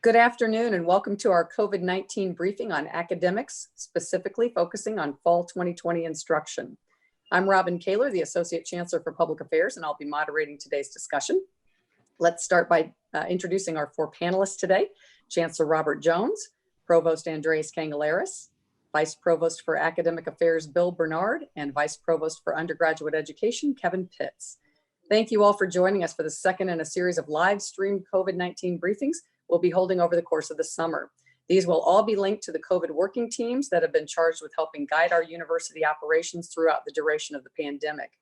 Good afternoon and welcome to our COVID-19 briefing on academics, specifically focusing on fall 2020 instruction. I'm Robin Kaler, the Associate Chancellor for Public Affairs, and I'll be moderating today's discussion. Let's start by introducing our four panelists today: Chancellor Robert Jones, Provost Andreas Kangelaris, Vice Provost for Academic Affairs Bill Bernard, and Vice Provost for Undergraduate Education Kevin Pitts. Thank you all for joining us for the second in a series of live streamed COVID-19 briefings we'll be holding over the course of the summer. These will all be linked to the COVID working teams that have been charged with helping guide our university operations throughout the duration of the pandemic.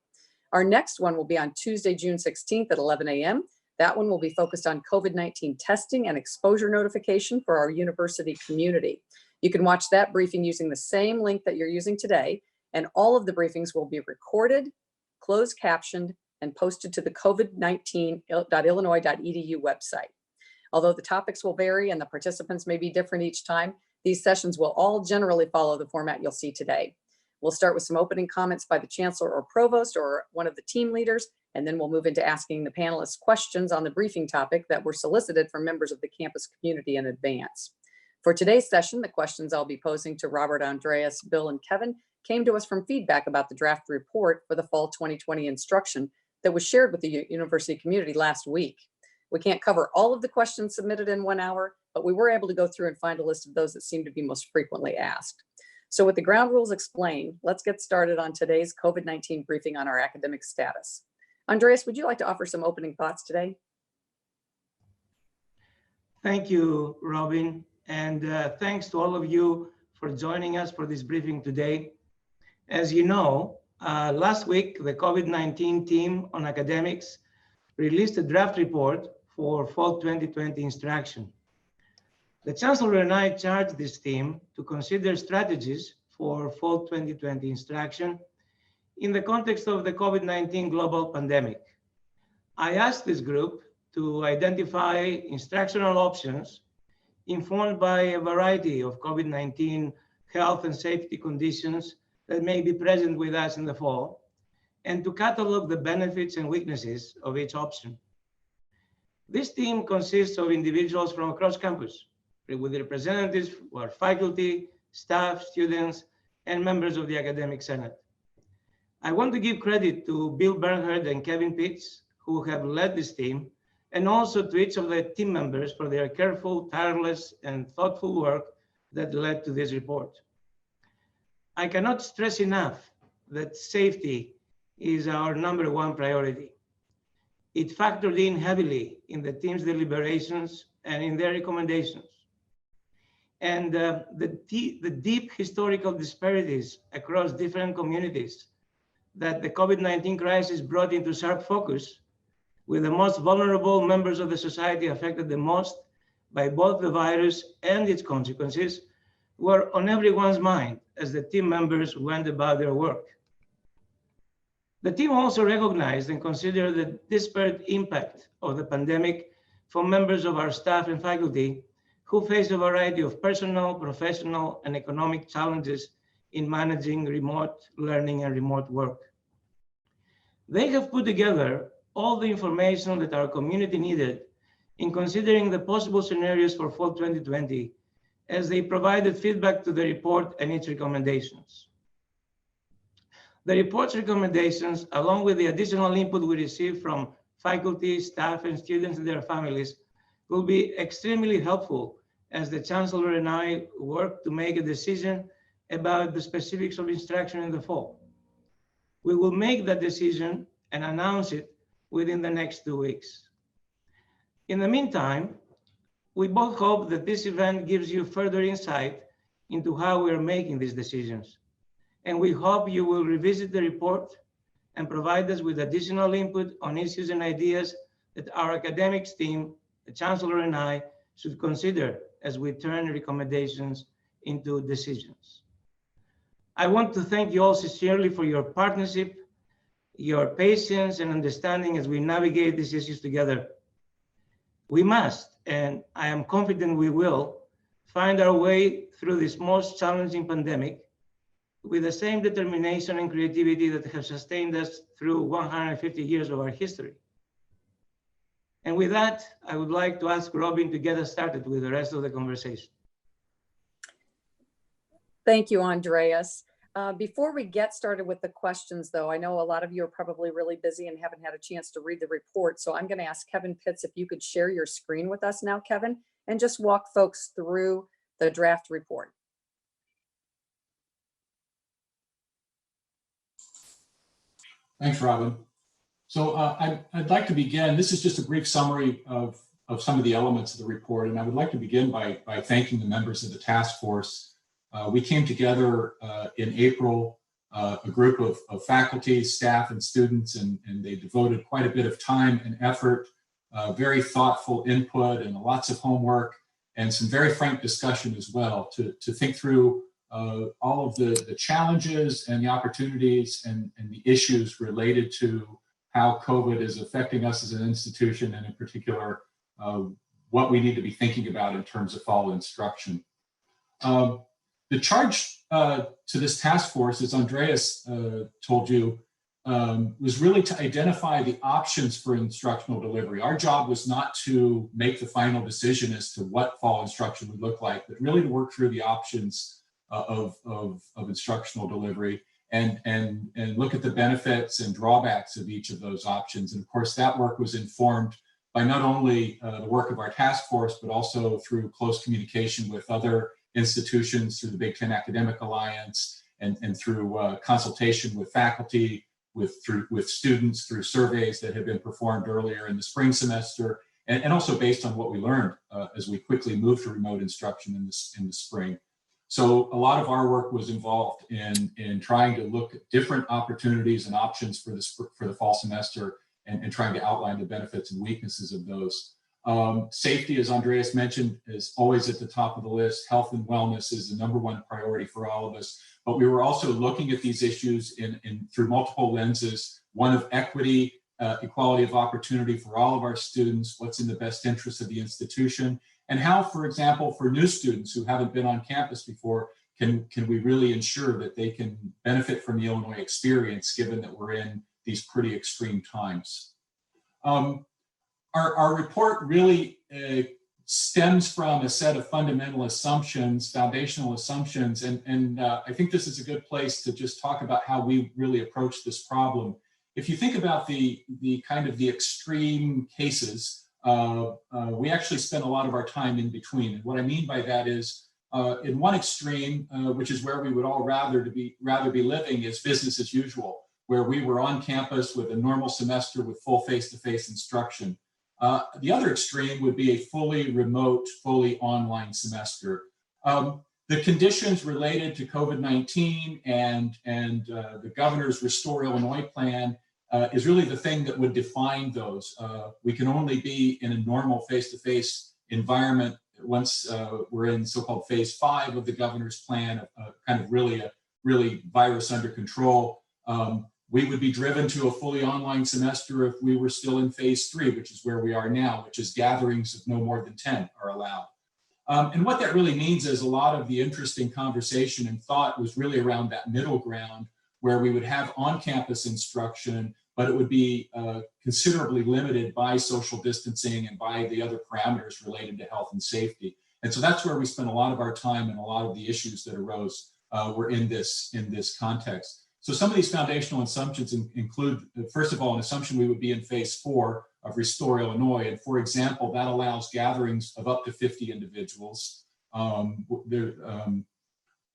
Our next one will be on Tuesday, June 16th at 11 a.m. That one will be focused on COVID-19 testing and exposure notification for our university community. You can watch that briefing using the same link that you're using today, and all of the briefings will be recorded, closed captioned, and posted to the covid19.illinois.edu website. Although the topics will vary and the participants may be different each time, these sessions will all generally follow the format you'll see today. We'll start with some opening comments by the Chancellor or Provost or one of the team leaders, and then we'll move into asking the panelists questions on the briefing topic that were solicited from members of the campus community in advance. For today's session, the questions I'll be posing to Robert, Andreas, Bill, and Kevin came to us from feedback about the draft report for the fall 2020 instruction that was shared with the university community last week. We can't cover all of the questions submitted in 1 hour, but we were able to go through and find a list of those that seem to be most frequently asked. So with the ground rules explained, let's get started on today's COVID-19 briefing on our academic status. Andreas, would you like to offer some opening thoughts today? Thank you, Robin, and thanks to all of you for joining us for this briefing today. As you know, last week, the COVID-19 team on academics released a draft report for fall 2020 instruction. The Chancellor and I charged this team to consider strategies for fall 2020 instruction in the context of the COVID-19 global pandemic. I asked this group to identify instructional options informed by a variety of COVID-19 health and safety conditions that may be present with us in the fall, and to catalog the benefits and weaknesses of each option. This team consists of individuals from across campus, with representatives who are faculty, staff, students, and members of the Academic Senate. I want to give credit to Bill Bernard and Kevin Pitts, who have led this team, and also to each of the team members for their careful, tireless, and thoughtful work that led to this report. I cannot stress enough that safety is our #1 priority. It factored in heavily in the team's deliberations and in their recommendations. And the deep historical disparities across different communities that the COVID-19 crisis brought into sharp focus, with the most vulnerable members of the society affected the most by both the virus and its consequences, were on everyone's mind as the team members went about their work. The team also recognized and considered the disparate impact of the pandemic for members of our staff and faculty who face a variety of personal, professional, and economic challenges in managing remote learning and remote work. They have put together all the information that our community needed in considering the possible scenarios for fall 2020 as they provided feedback to the report and its recommendations. The report's recommendations, along with the additional input we received from faculty, staff, and students and their families, will be extremely helpful as the Chancellor and I work to make a decision about the specifics of instruction in the fall. We will make that decision and announce it within the next 2 weeks. In the meantime, we both hope that this event gives you further insight into how we are making these decisions. And we hope you will revisit the report and provide us with additional input on issues and ideas that our academics team, the Chancellor and I, should consider as we turn recommendations into decisions. I want to thank you all sincerely for your partnership, your patience and understanding as we navigate these issues together. We must, and I am confident we will, find our way through this most challenging pandemic with the same determination and creativity that have sustained us through 150 years of our history. And with that, I would like to ask Robin to get us started with the rest of the conversation. Thank you, Andreas. Before we get started with the questions, though, I know a lot of you are probably really busy and haven't had a chance to read the report. So I'm going to ask Kevin Pitts if you could share your screen with us now, Kevin, and just walk folks through the draft report. Thanks, Robin. So I'd like to begin. This is just a brief summary of some of the elements of the report, and I would like to begin by thanking the members of the task force. We came together in April, a group of faculty, staff, and students, and they devoted quite a bit of time and effort, very thoughtful input, and lots of homework, and some very frank discussion as well to think through all of the challenges and the opportunities and the issues related to how COVID is affecting us as an institution, and in particular, what we need to be thinking about in terms of fall instruction. The charge to this task force, as Andreas told you, was really to identify the options for instructional delivery. Our job was not to make the final decision as to what fall instruction would look like, but really to work through the options of instructional delivery and look at the benefits and drawbacks of each of those options. And of course, that work was informed by not only the work of our task force, but also through close communication with other institutions, through the Big Ten Academic Alliance, and through consultation with faculty, with students, through surveys that had been performed earlier in the spring semester, and also based on what we learned as we quickly moved to remote instruction in the spring. So a lot of our work was involved in trying to look at different opportunities and options for the fall semester and trying to outline the benefits and weaknesses of those. Safety, as Andreas mentioned, is always at the top of the list. Health and wellness is the #1 priority for all of us. But we were also looking at these issues through multiple lenses, one of equity, equality of opportunity for all of our students, what's in the best interest of the institution, and how, for example, for new students who haven't been on campus before, can we really ensure that they can benefit from the Illinois experience, given that we're in these pretty extreme times. Our report really stems from a set of fundamental assumptions, foundational assumptions, and I think this is a good place to just talk about how we really approach this problem. If you think about the kind of the extreme cases, we actually spend a lot of our time in between. And what I mean by that is, in one extreme, which is where we would all rather be living, is business as usual, where we were on campus with a normal semester with full face-to-face instruction. The other extreme would be a fully remote, fully online semester. The conditions related to COVID-19 and the governor's Restore Illinois plan is really the thing that would define those. We can only be in a normal face-to-face environment once we're in so-called phase 5 of the governor's plan, kind of really virus under control. We would be driven to a fully online semester if we were still in phase 3, which is where we are now, which is gatherings of no more than 10 are allowed. And what that really means is a lot of the interesting conversation and thought was really around that middle ground, where we would have on-campus instruction, but it would be considerably limited by social distancing and by the other parameters related to health and safety. And so that's where we spent a lot of our time, and a lot of the issues that arose were in this context. So some of these foundational assumptions include, first of all, an assumption we would be in phase 4 of Restore Illinois. And for example, that allows gatherings of up to 50 individuals.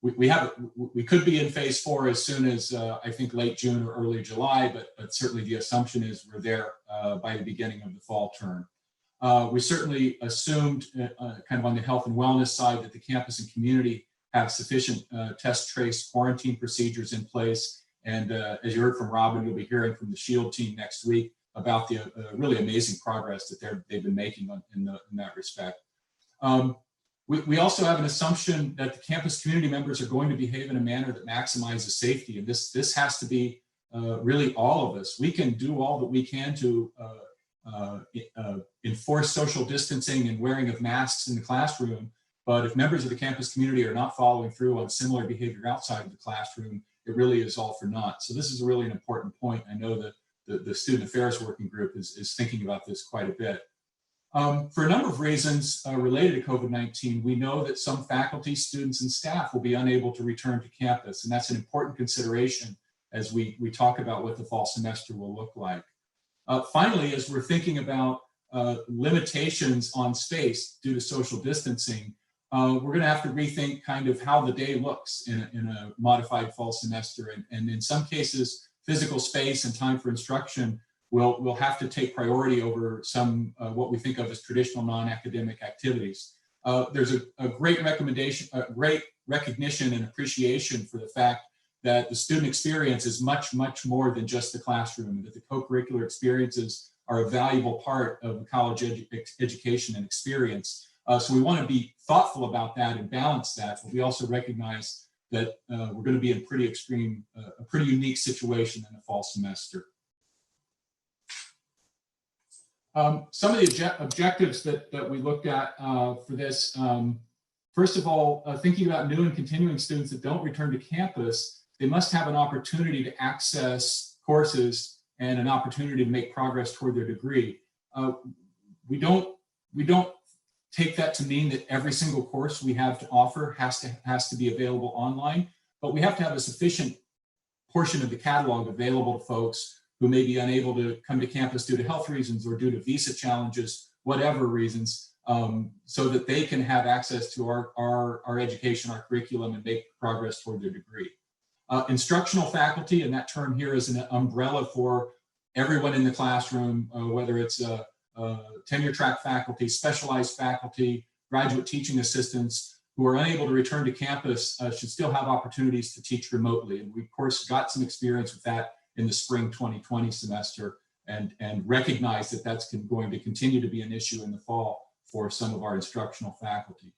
We could be in phase 4 as soon as I think late June or early July, but certainly the assumption is we're there by the beginning of the fall term. We certainly assumed kind of on the health and wellness side that the campus and community have sufficient test, trace, quarantine procedures in place. And as you heard from Robin, you'll be hearing from the SHIELD team next week about the really amazing progress that they've been making in that respect. We also have an assumption that the campus community members are going to behave in a manner that maximizes safety. And this has to be really all of us. We can do all that we can to enforce social distancing and wearing of masks in the classroom. But if members of the campus community are not following through on similar behavior outside of the classroom, it really is all for naught. So this is really an important point. I know that the Student Affairs Working Group is thinking about this quite a bit. For a number of reasons related to COVID-19, we know that some faculty, students, and staff will be unable to return to campus, and that's an important consideration as we talk about what the fall semester will look like. Finally, as we're thinking about limitations on space due to social distancing, we're going to have to rethink kind of how the day looks in a modified fall semester. And in some cases, physical space and time for instruction will have to take priority over some what we think of as traditional non-academic activities. There's a great recognition and appreciation for the fact that the student experience is much, much more than just the classroom, and that the co-curricular experiences are a valuable part of the college education and experience. So we want to be thoughtful about that and balance that, but we also recognize that we're going to be in a pretty unique situation in the fall semester. Some of the objectives that we looked at for this, first of all, thinking about new and continuing students that don't return to campus, they must have an opportunity to access courses and an opportunity to make progress toward their degree. We don't take that to mean that every single course we have to offer has to be available online, but we have to have a sufficient portion of the catalog available to folks who may be unable to come to campus due to health reasons or due to visa challenges, whatever reasons, so that they can have access to our education, our curriculum, and make progress toward their degree. Instructional faculty, and that term here is an umbrella for everyone in the classroom, whether it's tenure track faculty, specialized faculty, graduate teaching assistants who are unable to return to campus should still have opportunities to teach remotely. And we, of course, got some experience with that in the spring 2020 semester and recognize that that's going to continue to be an issue in the fall for some of our instructional faculty.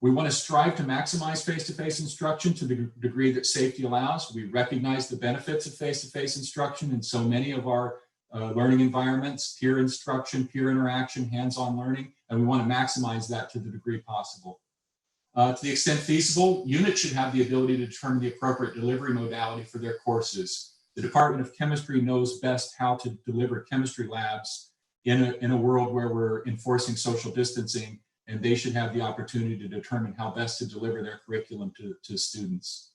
We want to strive to maximize face-to-face instruction to the degree that safety allows. We recognize the benefits of face-to-face instruction in so many of our learning environments, peer instruction, peer interaction, hands-on learning, and we want to maximize that to the degree possible. To the extent feasible, units should have the ability to determine the appropriate delivery modality for their courses. The Department of Chemistry knows best how to deliver chemistry labs in a world where we're enforcing social distancing, and they should have the opportunity to determine how best to deliver their curriculum to students.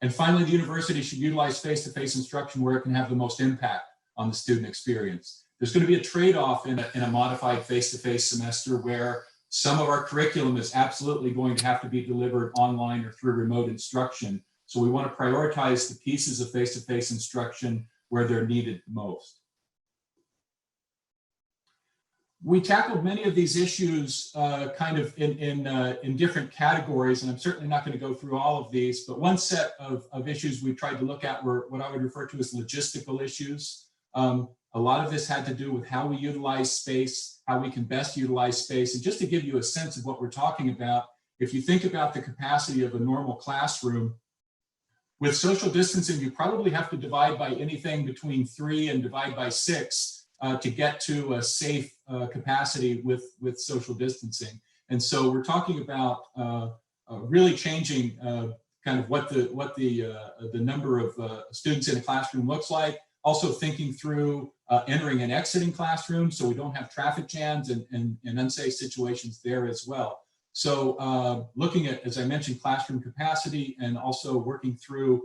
And finally, the university should utilize face-to-face instruction where it can have the most impact on the student experience. There's going to be a trade-off in a modified face-to-face semester where some of our curriculum is absolutely going to have to be delivered online or through remote instruction. So we want to prioritize the pieces of face-to-face instruction where they're needed most. We tackled many of these issues kind of in different categories, and I'm certainly not going to go through all of these, but one set of issues we tried to look at were what I would refer to as logistical issues. A lot of this had to do with how we utilize space, how we can best utilize space. And just to give you a sense of what we're talking about, if you think about the capacity of a normal classroom, with social distancing, you probably have to divide by anything between 3 and divide by 6 to get to a safe capacity with social distancing. And so we're talking about really changing kind of what the number of students in a classroom looks like. Also thinking through entering and exiting classrooms so we don't have traffic jams and unsafe situations there as well. So looking at, as I mentioned, classroom capacity and also working through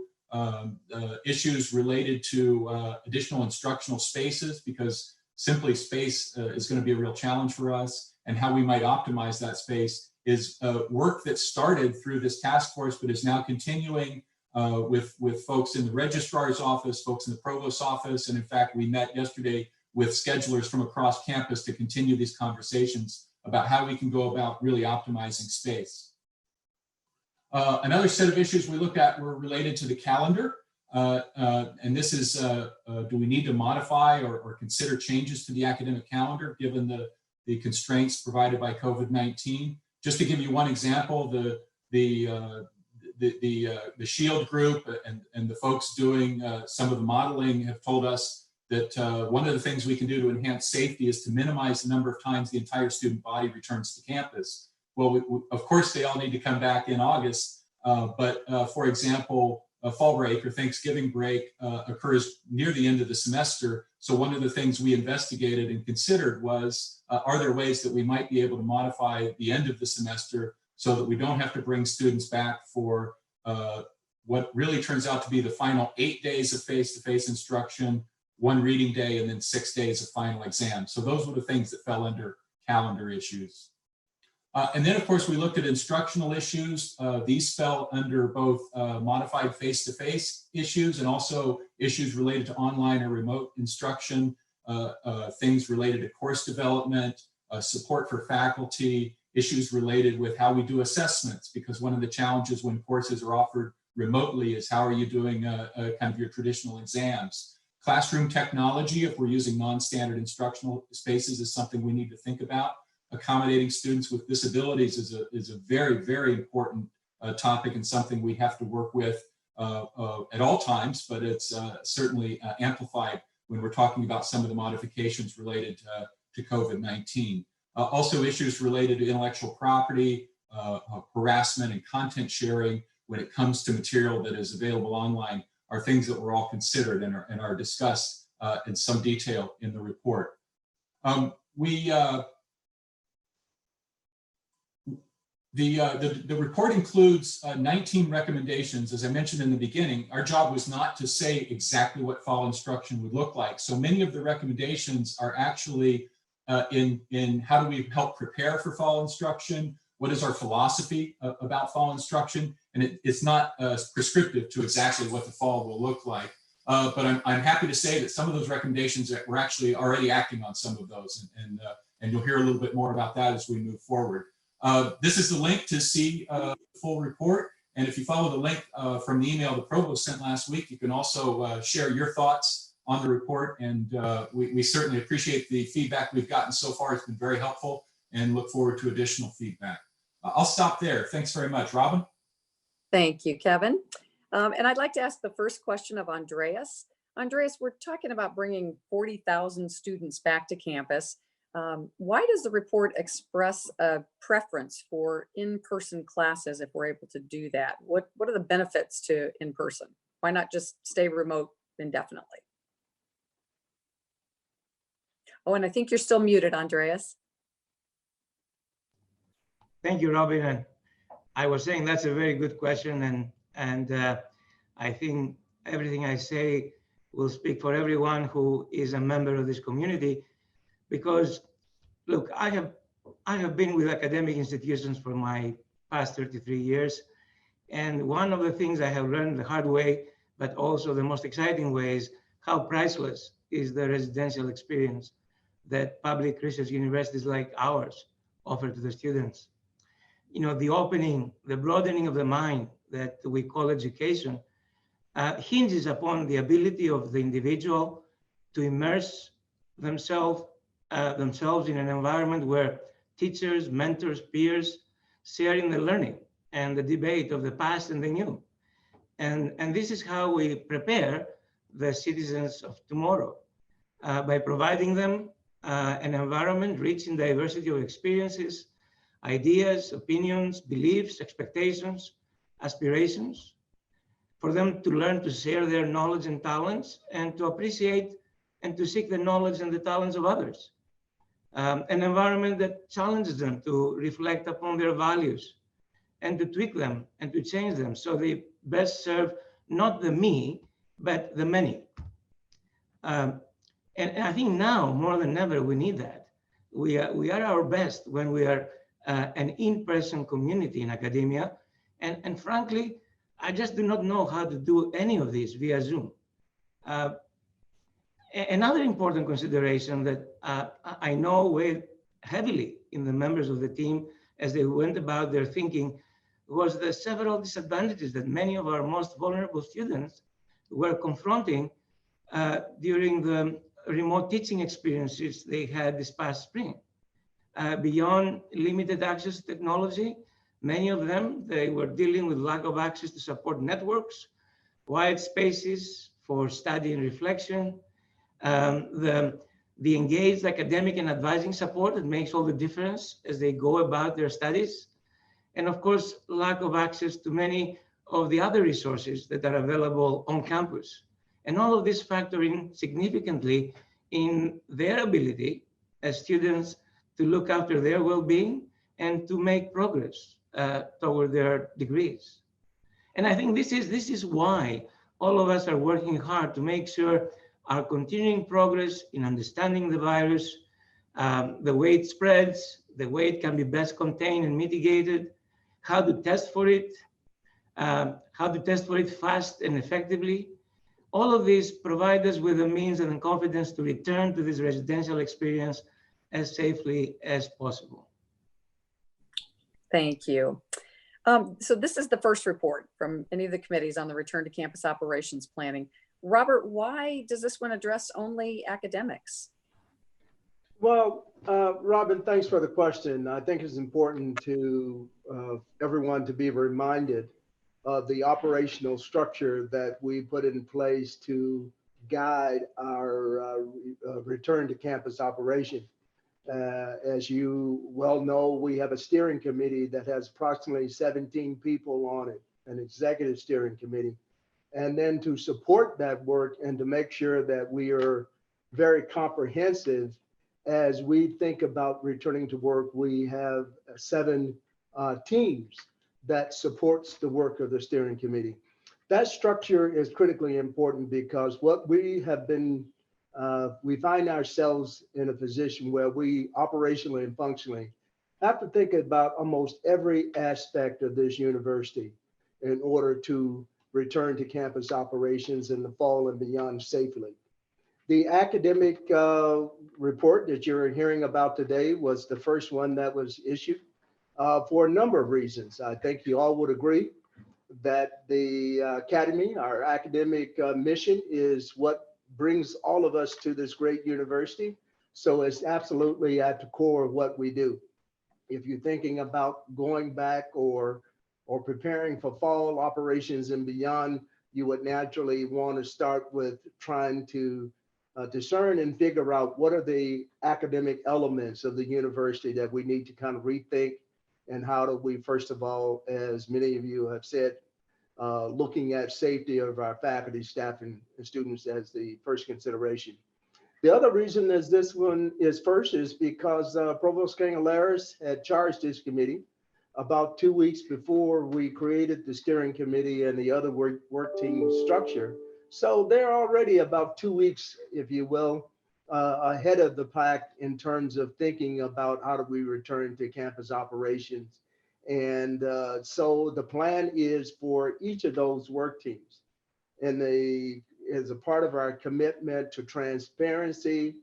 issues related to additional instructional spaces, because simply space is going to be a real challenge for us, and how we might optimize that space is work that started through this task force but is now continuing with folks in the registrar's office, folks in the provost's office, and in fact, we met yesterday with schedulers from across campus to continue these conversations about how we can go about really optimizing space. Another set of issues we looked at were related to the calendar, and this is, do we need to modify or consider changes to the academic calendar given the constraints provided by COVID-19? Just to give you one example, the SHIELD group and the folks doing some of the modeling have told us that one of the things we can do to enhance safety is to minimize the number of times the entire student body returns to campus. Well, of course, they all need to come back in August, but for example, fall break or Thanksgiving break occurs near the end of the semester. So one of the things we investigated and considered was, are there ways that we might be able to modify the end of the semester so that we don't have to bring students back for what really turns out to be the final 8 days of face-to-face instruction, 1 reading day, and then 6 days of final exam. So those were the things that fell under calendar issues. And then, of course, we looked at instructional issues. These fell under both modified face-to-face issues and also issues related to online or remote instruction, things related to course development, support for faculty, issues related with how we do assessments, because one of the challenges when courses are offered remotely is how are you doing kind of your traditional exams. Classroom technology, if we're using non-standard instructional spaces, is something we need to think about. Accommodating students with disabilities is a very, very important topic and something we have to work with at all times, but it's certainly amplified when we're talking about some of the modifications related to COVID-19. Also issues related to intellectual property, harassment and content sharing when it comes to material that is available online are things that were all considered and are discussed in some detail in the report. The report includes 19 recommendations. As I mentioned in the beginning, our job was not to say exactly what fall instruction would look like. So many of the recommendations are actually in how do we help prepare for fall instruction? What is our philosophy about fall instruction? And it's not prescriptive to exactly what the fall will look like. But I'm happy to say that some of those recommendations that we're actually already acting on some of those, and you'll hear a little bit more about that as we move forward. This is the link to see the full report. And if you follow the link from the email the provost sent last week, you can also share your thoughts on the report. And we certainly appreciate the feedback we've gotten so far. It's been very helpful and look forward to additional feedback. I'll stop there. Thanks very much. Robin? Thank you, Kevin. And I'd like to ask the first question of Andreas. Andreas, we're talking about bringing 40,000 students back to campus. Why does the report express a preference for in-person classes if we're able to do that? What are the benefits to in-person? Why not just stay remote indefinitely? Oh, and I think you're still muted, Andreas. Thank you, Robin. And I was saying that's a very good question, and I think everything I say will speak for everyone who is a member of this community, because look, I have been with academic institutions for my past 33 years, and one of the things I have learned the hard way, but also the most exciting way, is how priceless is the residential experience that public research universities like ours offer to the students. You know, the opening, the broadening of the mind that we call education hinges upon the ability of the individual to immerse themselves in an environment where teachers, mentors, peers share in the learning and the debate of the past and the new. And this is how we prepare the citizens of tomorrow, by providing them an environment rich in diversity of experiences, ideas, opinions, beliefs, expectations, aspirations, for them to learn to share their knowledge and talents and to appreciate and to seek the knowledge and the talents of others. An environment that challenges them to reflect upon their values and to tweak them and to change them so they best serve not the me, but the many. And I think now more than ever, we need that. We are our best when we are an in-person community in academia. And frankly, I just do not know how to do any of this via Zoom. Another important consideration that I know weighed heavily in the members of the team as they went about their thinking was the several disadvantages that many of our most vulnerable students were confronting during the remote teaching experiences they had this past spring. Beyond limited access to technology, many of them, they were dealing with lack of access to support networks, wide spaces for study and reflection, the engaged academic and advising support that makes all the difference as they go about their studies. And of course, lack of access to many of the other resources that are available on campus. And all of this factor in significantly in their ability as students to look after their well-being and to make progress toward their degrees. And I think this is why all of us are working hard to make sure our continuing progress in understanding the virus, the way it spreads, the way it can be best contained and mitigated, how to test for it, fast and effectively. All of these provide us with the means and the confidence to return to this residential experience as safely as possible. Thank you. So this is the first report from any of the committees on the return to campus operations planning. Robert, why does this one address only academics? Well, Robin, thanks for the question. I think it's important to everyone to be reminded of the operational structure that we put in place to guide our return to campus operation. As you well know, we have a steering committee that has approximately 17 people on it, an executive steering committee. And then to support that work and to make sure that we are very comprehensive as we think about returning to work, we have 7 teams that supports the work of the steering committee. That structure is critically important because what we have been we find ourselves in a position where we operationally and functionally have to think about almost every aspect of this university in order to return to campus operations in the fall and beyond safely. The academic report that you're hearing about today was the first one that was issued for a number of reasons. I think you all would agree that the academy, our academic mission, is what brings all of us to this great university. So it's absolutely at the core of what we do. If you're thinking about going back or preparing for fall operations and beyond, you would naturally want to start with trying to discern and figure out what are the academic elements of the university that we need to kind of rethink, and how do we, first of all, as many of you have said, looking at safety of our faculty, staff, and students as the first consideration. The other reason is this one is first is because Provost Cangelaris had charged this committee about 2 weeks before we created the steering committee and the other work team structure. So they're already about 2 weeks, if you will, ahead of the pack in terms of thinking about how do we return to campus operations. And so the plan is for each of those work teams, and as a part of our commitment to transparency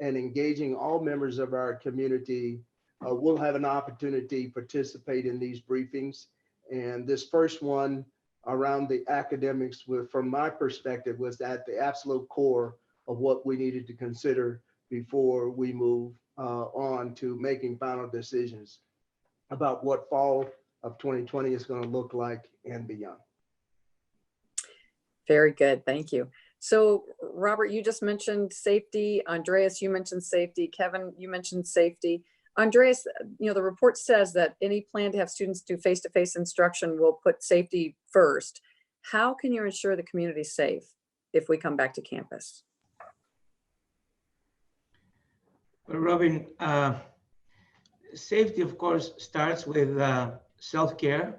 and engaging all members of our community, we'll have an opportunity to participate in these briefings. And this first one around the academics, from my perspective, was at the absolute core of what we needed to consider before we move on to making final decisions about what fall of 2020 is going to look like and beyond. Very good, thank you. So Robert, you just mentioned safety. Andreas, you mentioned safety. Kevin, you mentioned safety. Andreas, the report says that any plan to have students do face-to-face instruction will put safety first. How can you ensure the community is safe if we come back to campus? Well, Robin, safety, of course, starts with self-care.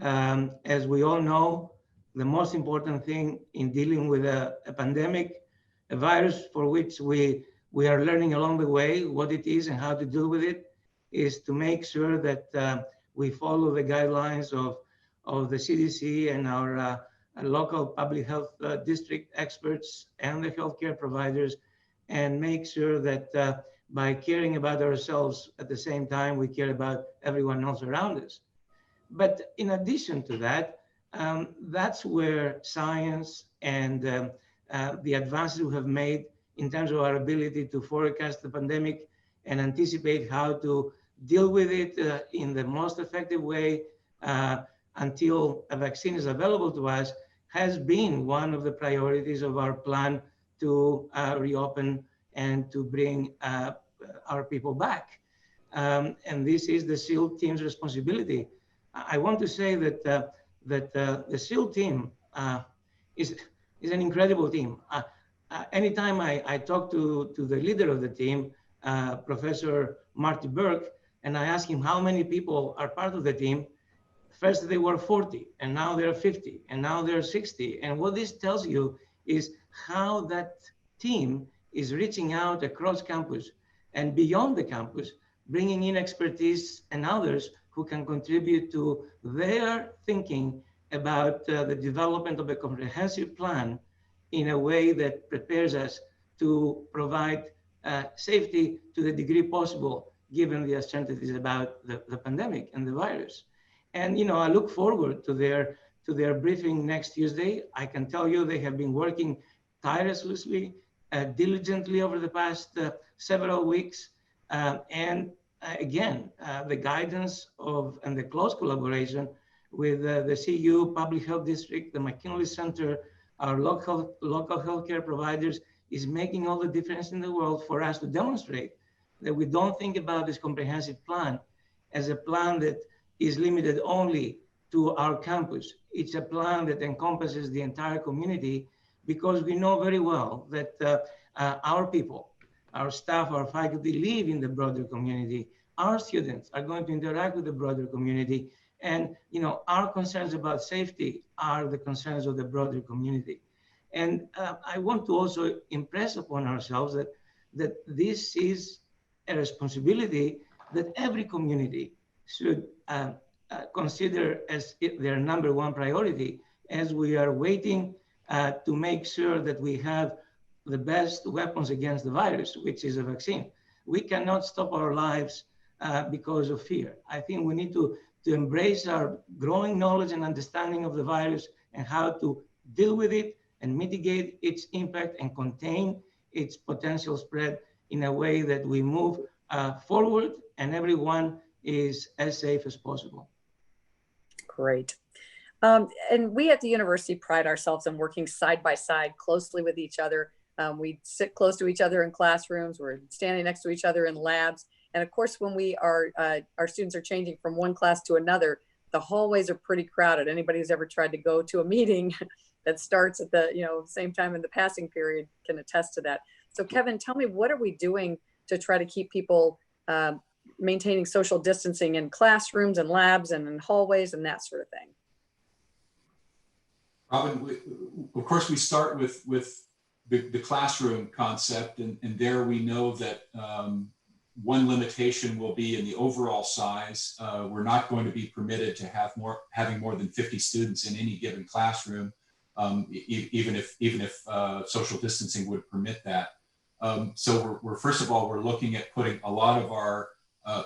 As we all know, the most important thing in dealing with a pandemic, a virus for which we are learning along the way what it is and how to deal with it, is to make sure that we follow the guidelines of the CDC and our local public health district experts and the healthcare providers, and make sure that by caring about ourselves at the same time, we care about everyone else around us. But in addition to that, that's where science and the advances we have made in terms of our ability to forecast the pandemic and anticipate how to deal with it in the most effective way until a vaccine is available to us, has been one of the priorities of our plan to reopen and to bring our people back. And this is the SEAL team's responsibility. I want to say that that the SEAL team is an incredible team. Anytime I talk to the leader of the team, Professor Marty Burke, and I ask him how many people are part of the team, first they were 40, and now they're 50, and now they're 60. And what this tells you is how that team is reaching out across campus and beyond the campus, bringing in expertise and others who can contribute to their thinking about the development of a comprehensive plan in a way that prepares us to provide safety to the degree possible, given the uncertainties about the pandemic and the virus. And I look forward to their briefing next Tuesday. I can tell you they have been working tirelessly, diligently over the past several weeks. And again, the guidance of and the close collaboration with the CU Public Health District, the McKinley Center, our local healthcare providers is making all the difference in the world for us to demonstrate that we don't think about this comprehensive plan as a plan that is limited only to our campus. It's a plan that encompasses the entire community, because we know very well that our people, our staff, our faculty live in the broader community. Our students are going to interact with the broader community. And our concerns about safety are the concerns of the broader community. And I want to also impress upon ourselves that this is a responsibility that every community should consider as their number one priority, as we are waiting to make sure that we have the best weapons against the virus, which is a vaccine. We cannot stop our lives because of fear. I think we need to embrace our growing knowledge and understanding of the virus and how to deal with it and mitigate its impact and contain its potential spread in a way that we move forward and everyone is as safe as possible. Great. And we at the university pride ourselves in working side by side closely with each other. We sit close to each other in classrooms. We're standing next to each other in labs. And of course, when we are, our students are changing from one class to another, the hallways are pretty crowded. Anybody who's ever tried to go to a meeting that starts at the same time in the passing period can attest to that. So Kevin, tell me, what are we doing to try to keep people maintaining social distancing in classrooms and labs and in hallways and that sort of thing? Robin, of course, we start with the classroom concept, and there we know that one limitation will be in the overall size. We're not going to be permitted to have having more than 50 students in any given classroom, even if social distancing would permit that. So we're first of all, we're looking at putting a lot of our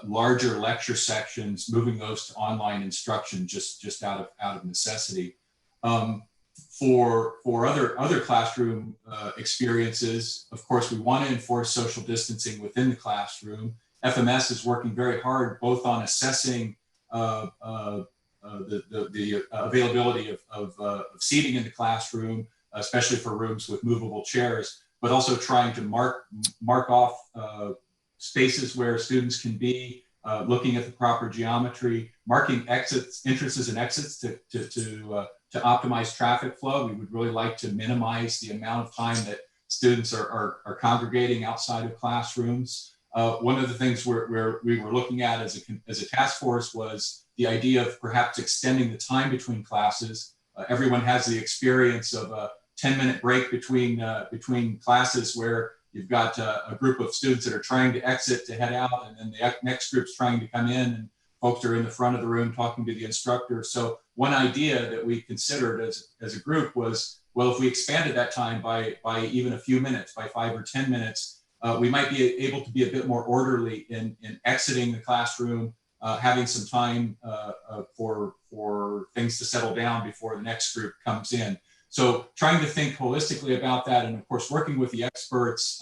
larger lecture sections, moving those to online instruction just out of necessity. For other classroom experiences, of course, we want to enforce social distancing within the classroom. FMS is working very hard both on assessing the availability of seating in the classroom, especially for rooms with movable chairs, but also trying to mark off spaces where students can be, looking at the proper geometry, marking entrances and exits to optimize traffic flow. We would really like to minimize the amount of time that students are congregating outside of classrooms. One of the things we were looking at as a task force was the idea of perhaps extending the time between classes. Everyone has the experience of a 10-minute break between classes where you've got a group of students that are trying to exit to head out, and then the next group's trying to come in, and folks are in the front of the room talking to the instructor. So one idea that we considered as a group was, well, if we expanded that time by even a few minutes, by 5 or 10 minutes, we might be able to be a bit more orderly in exiting the classroom, having some time for things to settle down before the next group comes in. So trying to think holistically about that, and of course working with the experts,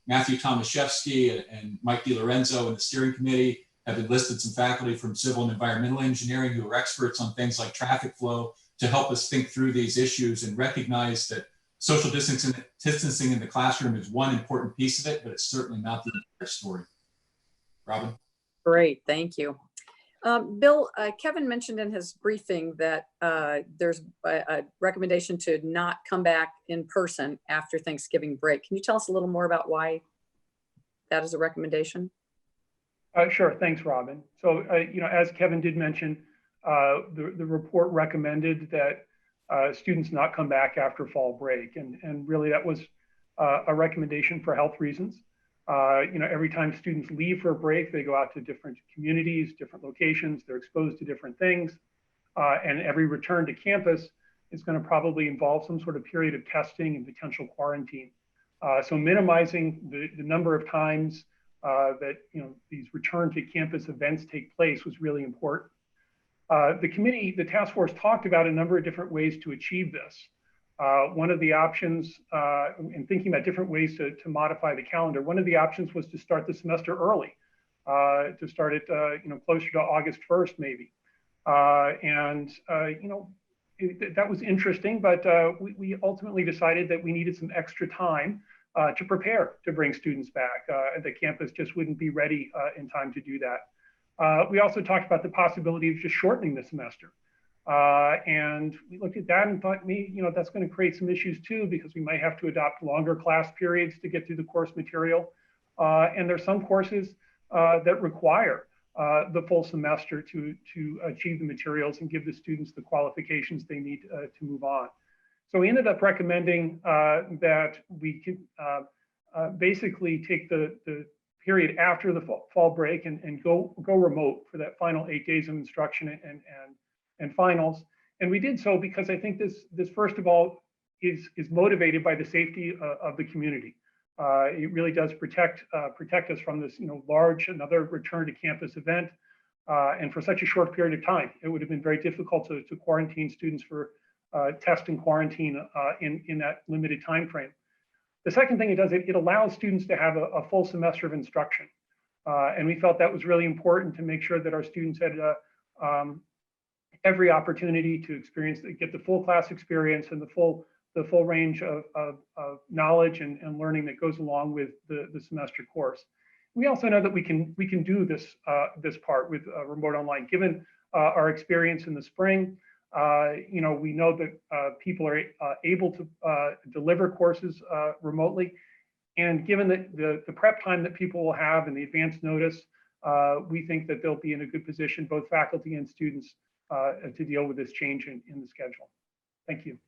Matthew Tomaszewski and Mike DiLorenzo and the steering committee have enlisted some faculty from civil and environmental engineering who are experts on things like traffic flow to help us think through these issues and recognize that social distancing in the classroom is one important piece of it, but it's certainly not the entire story. Robin? Great, thank you. Bill, Kevin mentioned in his briefing that there's a recommendation to not come back in person after Thanksgiving break. Can you tell us a little more about why that is a recommendation? Sure, thanks, Robin. So, as Kevin did mention, the report recommended that students not come back after fall break. And really that was a recommendation for health reasons. Every time students leave for a break, they go out to different communities, different locations, they're exposed to different things. And every return to campus is going to probably involve some sort of period of testing and potential quarantine. So minimizing the number of times that these return to campus events take place was really important. The task force talked about a number of different ways to achieve this. One of the options, in thinking about different ways to modify the calendar, one of the options was to start the semester early, to start it closer to August 1st maybe. That was interesting, but we ultimately decided that we needed some extra time to prepare to bring students back. The campus just wouldn't be ready in time to do that. We also talked about the possibility of just shortening the semester. And we looked at that and thought, that's going to create some issues too, because we might have to adopt longer class periods to get through the course material. And there's some courses that require the full semester to achieve the materials and give the students the qualifications they need to move on. So we ended up recommending that we could basically take the period after the fall break and go remote for that final 8 days of instruction and finals. And we did so because I think this first of all is motivated by the safety of the community. It really does protect us from this another return to campus event, and for such a short period of time. It would have been very difficult to quarantine students for test and quarantine in that limited time frame. The second thing it does, it allows students to have a full semester of instruction. And we felt that was really important to make sure that our students had every opportunity to get the full class experience and the full range of knowledge and learning that goes along with the semester course. We also know that we can do this part with remote online. Given our experience in the spring, we know that people are able to deliver courses remotely. And given the prep time that people will have and the advance notice, we think that they'll be in a good position, both faculty and students, to deal with this change in the schedule. Thank you.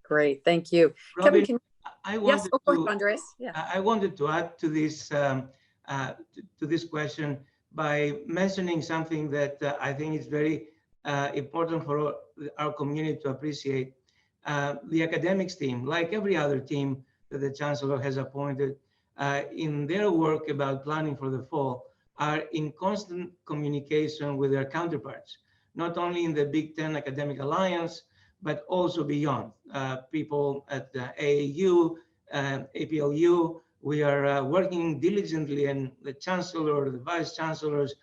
Great, thank you. Robin, Kevin, yes, of course, Andres. Yeah. I wanted to add to this question by mentioning something that I think is very important for our community to appreciate. The academics team, like every other team that the Chancellor has appointed, in their work about planning for the fall, are in constant communication with their counterparts, not only in the Big Ten Academic Alliance, but also beyond. People at the AAU, APLU, we are working diligently, and the Chancellor, the Vice Chancellors,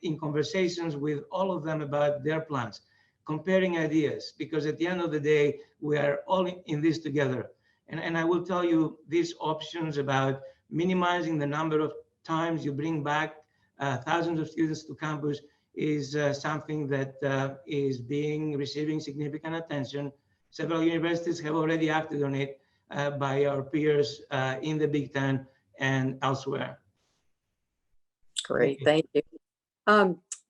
in conversations with all of them about their plans, comparing ideas, because at the end of the day, we are all in this together. And I will tell you, these options about minimizing the number of times you bring back thousands of students to campus is something that is receiving significant attention. Several universities have already acted on it by our peers in the Big Ten and elsewhere. Great, thank you.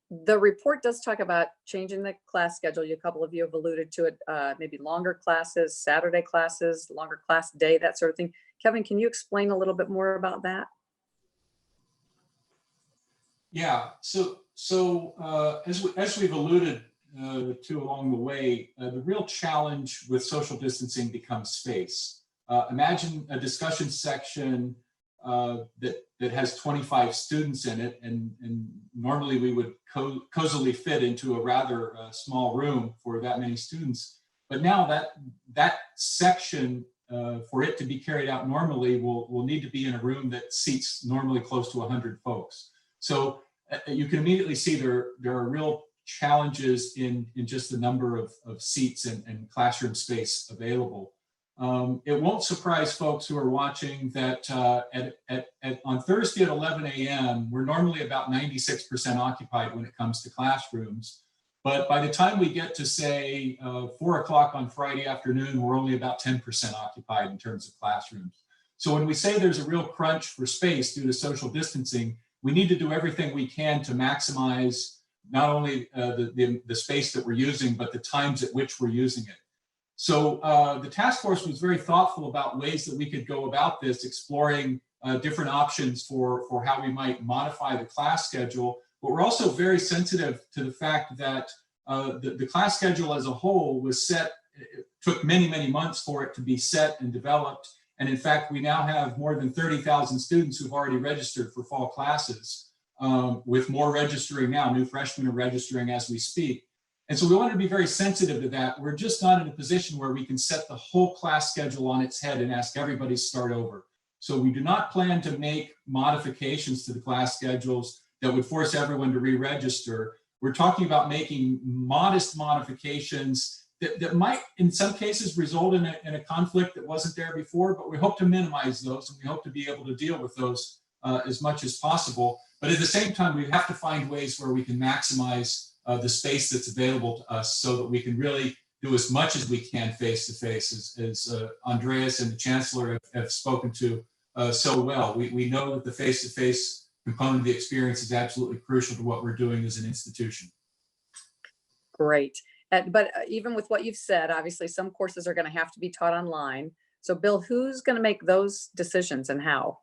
The report does talk about changing the class schedule. A couple of you have alluded to it, maybe longer classes, Saturday classes, longer class day, that sort of thing. Kevin, can you explain a little bit more about that? Yeah, so as we've alluded to along the way, the real challenge with social distancing becomes space. Imagine a discussion section that has 25 students in it, and normally we would cozily fit into a rather small room for that many students. But now that section, for it to be carried out normally, will need to be in a room that seats normally close to 100 folks. So you can immediately see there are real challenges in just the number of seats and classroom space available. It won't surprise folks who are watching that on Thursday at 11 a.m., we're normally about 96% occupied when it comes to classrooms. But by the time we get to, say, 4 o'clock on Friday afternoon, we're only about 10% occupied in terms of classrooms. So when we say there's a real crunch for space due to social distancing, we need to do everything we can to maximize not only the space that we're using, but the times at which we're using it. So the task force was very thoughtful about ways that we could go about this, exploring different options for how we might modify the class schedule. But we're also very sensitive to the fact that the class schedule as a whole was set. It took many, many months for it to be set and developed. And in fact, we now have more than 30,000 students who've already registered for fall classes, with more registering now. New freshmen are registering as we speak. And so we want to be very sensitive to that. We're just not in a position where we can set the whole class schedule on its head and ask everybody to start over. So we do not plan to make modifications to the class schedules that would force everyone to re-register. We're talking about making modest modifications that might, in some cases, result in a conflict that wasn't there before, but we hope to minimize those, and we hope to be able to deal with those as much as possible. But at the same time, we have to find ways where we can maximize the space that's available to us so that we can really do as much as we can face-to-face, as Andreas and the Chancellor have spoken to so well. We know that the face-to-face component of the experience is absolutely crucial to what we're doing as an institution. Great. But even with what you've said, obviously some courses are going to have to be taught online. So Bill, who's going to make those decisions and how?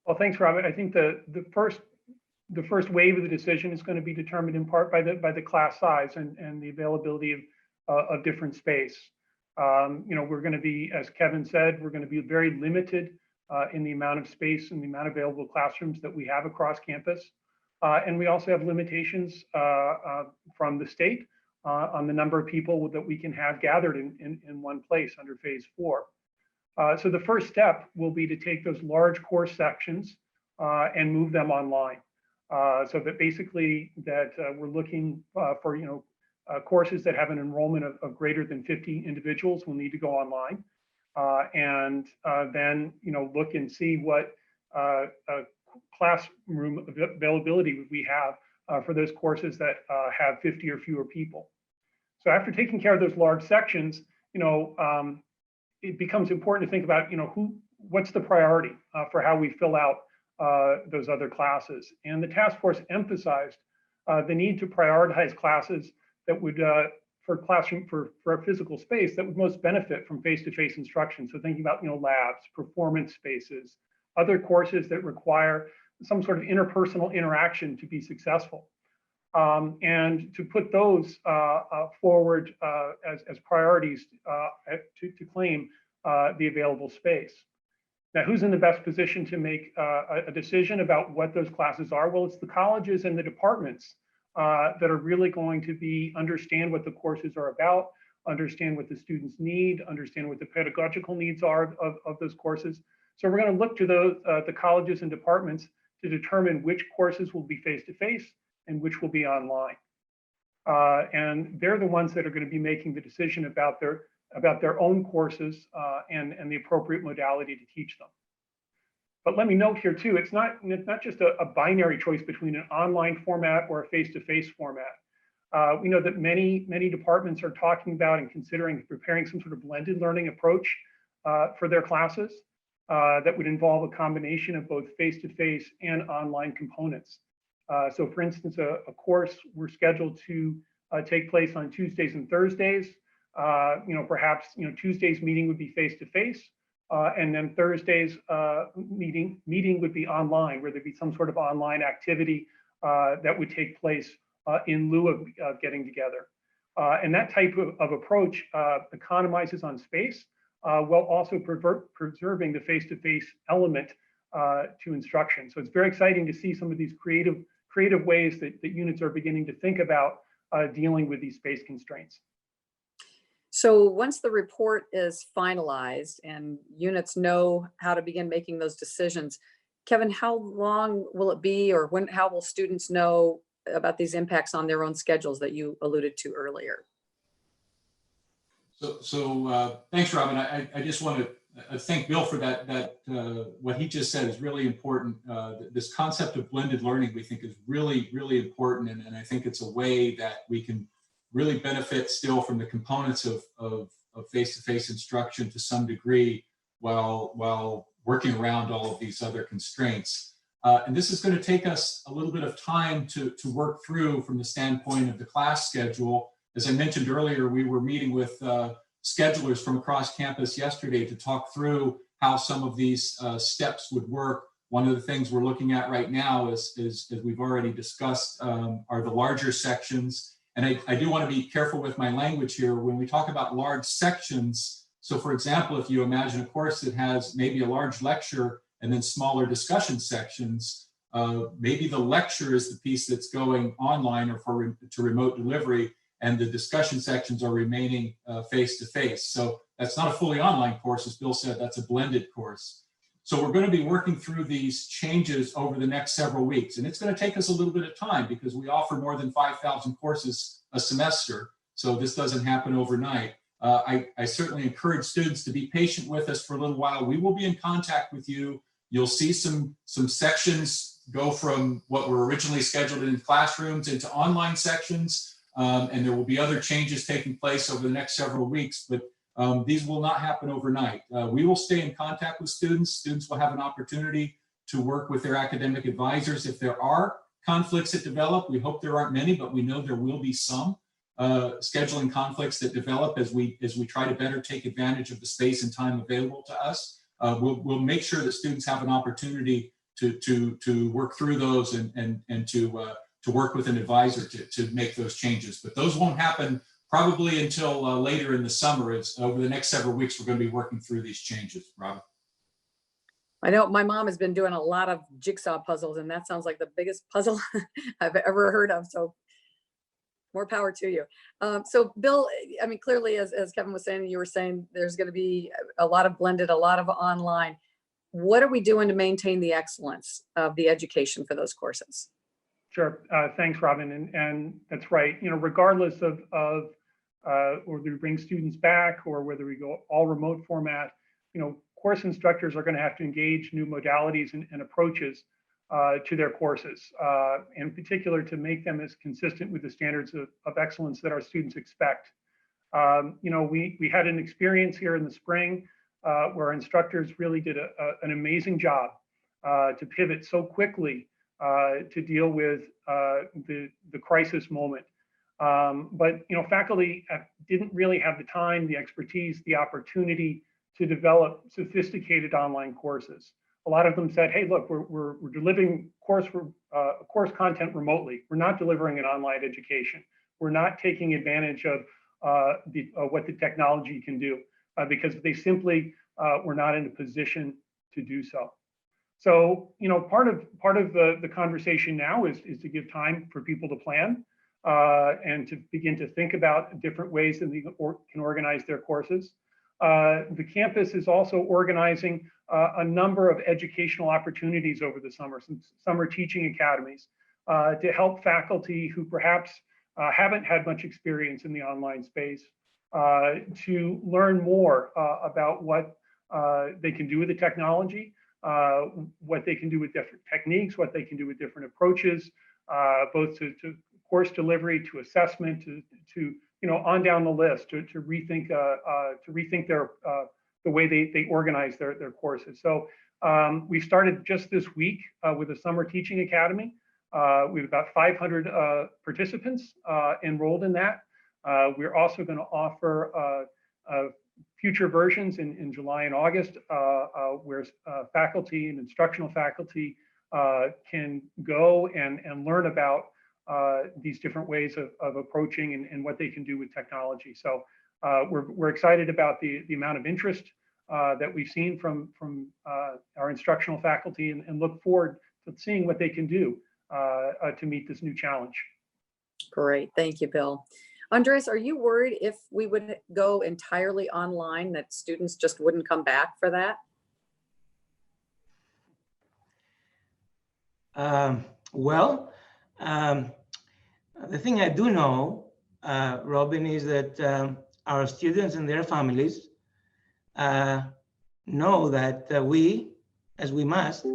Well, thanks, Robert. I think the first wave of the decision is going to be determined in part by the class size and the availability of different space. We're going to be, as Kevin said, we're going to be very limited in the amount of space and the amount of available classrooms that we have across campus. And we also have limitations from the state on the number of people that we can have gathered in one place under phase 4. So the first step will be to take those large course sections and move them online. So that basically that we're looking for courses that have an enrollment of greater than 50 individuals will need to go online, and then look and see what classroom availability we have for those courses that have 50 or fewer people. So after taking care of those large sections, it becomes important to think about what's the priority for how we fill out those other classes. And the task force emphasized the need to prioritize classes that would for physical space that would most benefit from face-to-face instruction. So thinking about labs, performance spaces, other courses that require some sort of interpersonal interaction to be successful, and to put those forward as priorities to claim the available space. Now, who's in the best position to make a decision about what those classes are? Well, it's the colleges and the departments that are really going to understand what the courses are about, understand what the students need, understand what the pedagogical needs are of those courses. So we're going to look to the colleges and departments to determine which courses will be face-to-face and which will be online. And they're the ones that are going to be making the decision about their own courses and the appropriate modality to teach them. But let me note here too, it's not just a binary choice between an online format or a face-to-face format. We know that many departments are talking about and considering preparing some sort of blended learning approach for their classes that would involve a combination of both face-to-face and online components. So for instance, a course we're scheduled to take place on Tuesdays and Thursdays. Perhaps Tuesday's meeting would be face-to-face, and then Thursday's meeting would be online, where there'd be some sort of online activity that would take place in lieu of getting together. And that type of approach economizes on space, while also preserving the face-to-face element to instruction. So it's very exciting to see some of these creative ways that units are beginning to think about dealing with these space constraints. So once the report is finalized and units know how to begin making those decisions, Kevin, how long will it be, or how will students know about these impacts on their own schedules that you alluded to earlier? Thanks, Robin. I just want to thank Bill for that. What he just said is really important. This concept of blended learning, we think, is really, really important. And I think it's a way that we can really benefit still from the components of face-to-face instruction to some degree while working around all of these other constraints. And this is going to take us a little bit of time to work through from the standpoint of the class schedule. As I mentioned earlier, we were meeting with schedulers from across campus yesterday to talk through how some of these steps would work. One of the things we're looking at right now is as we've already discussed, are the larger sections. And I do want to be careful with my language here. When we talk about large sections, so for example, if you imagine a course that has maybe a large lecture and then smaller discussion sections, maybe the lecture is the piece that's going online or to remote delivery, and the discussion sections are remaining face-to-face. So that's not a fully online course, as Bill said, that's a blended course. So we're going to be working through these changes over the next several weeks. And it's going to take us a little bit of time because we offer more than 5,000 courses a semester. So this doesn't happen overnight. I certainly encourage students to be patient with us for a little while. We will be in contact with you. You'll see some sections go from what were originally scheduled in classrooms into online sections. And there will be other changes taking place over the next several weeks, but these will not happen overnight. We will stay in contact with students. Students will have an opportunity to work with their academic advisors. If there are conflicts that develop, we hope there aren't many, but we know there will be some scheduling conflicts that develop as we try to better take advantage of the space and time available to us. We'll make sure that students have an opportunity to work through those and to work with an advisor to make those changes. But those won't happen probably until later in the summer. It's over the next several weeks, we're going to be working through these changes. Robin? I know my mom has been doing a lot of jigsaw puzzles, and that sounds like the biggest puzzle I've ever heard of. So more power to you. So Bill, I mean, clearly, as Kevin was saying, you were saying there's going to be a lot of blended, a lot of online. What are we doing to maintain the excellence of the education for those courses? Sure. Thanks, Robin. And that's right. You know, regardless of whether we bring students back or whether we go all remote format, you know, course instructors are going to have to engage new modalities and approaches to their courses, in particular to make them as consistent with the standards of excellence that our students expect. You know, we had an experience here in the spring where our instructors really did an amazing job to pivot so quickly to deal with the crisis moment. But you know, faculty didn't really have the time, the expertise, the opportunity to develop sophisticated online courses. A lot of them said, "Hey, look, we're delivering course content remotely. We're not delivering an online education. We're not taking advantage of what the technology can do because they simply were not in a position to do so." So, you know, part of the conversation now is to give time for people to plan and to begin to think about different ways that they can organize their courses. The campus is also organizing a number of educational opportunities over the summer, some summer teaching academies to help faculty who perhaps haven't had much experience in the online space to learn more about what they can do with the technology, what they can do with different techniques, what they can do with different approaches, both to course delivery, to assessment, to you know, on down the list, to rethink their the way they organize their courses. So we started just this week with a summer teaching academy. We have about 500 participants enrolled in that. We're also going to offer future versions in July and August, where faculty and instructional faculty can go and learn about these different ways of approaching and what they can do with technology. So we're excited about the amount of interest that we've seen from our instructional faculty and look forward to seeing what they can do to meet this new challenge. Great, thank you, Bill. Andres, are you worried if we would go entirely online that students just wouldn't come back for that? The thing I do know, Robin, is that our students and their families know that we, as we must,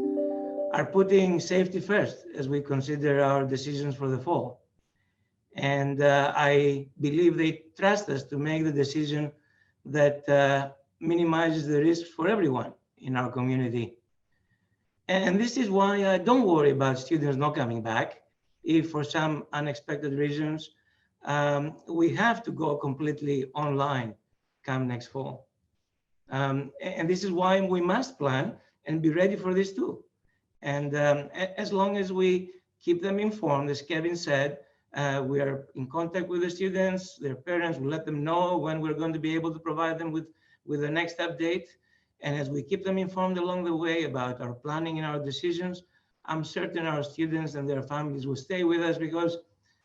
are putting safety first as we consider our decisions for the fall. And I believe they trust us to make the decision that minimizes the risks for everyone in our community. And this is why I don't worry about students not coming back if for some unexpected reasons we have to go completely online come next fall. And this is why we must plan and be ready for this too. And as long as we keep them informed, as Kevin said, we are in contact with the students, their parents, will let them know when we're going to be able to provide them with the next update. And as we keep them informed along the way about our planning and our decisions, I'm certain our students and their families will stay with us because,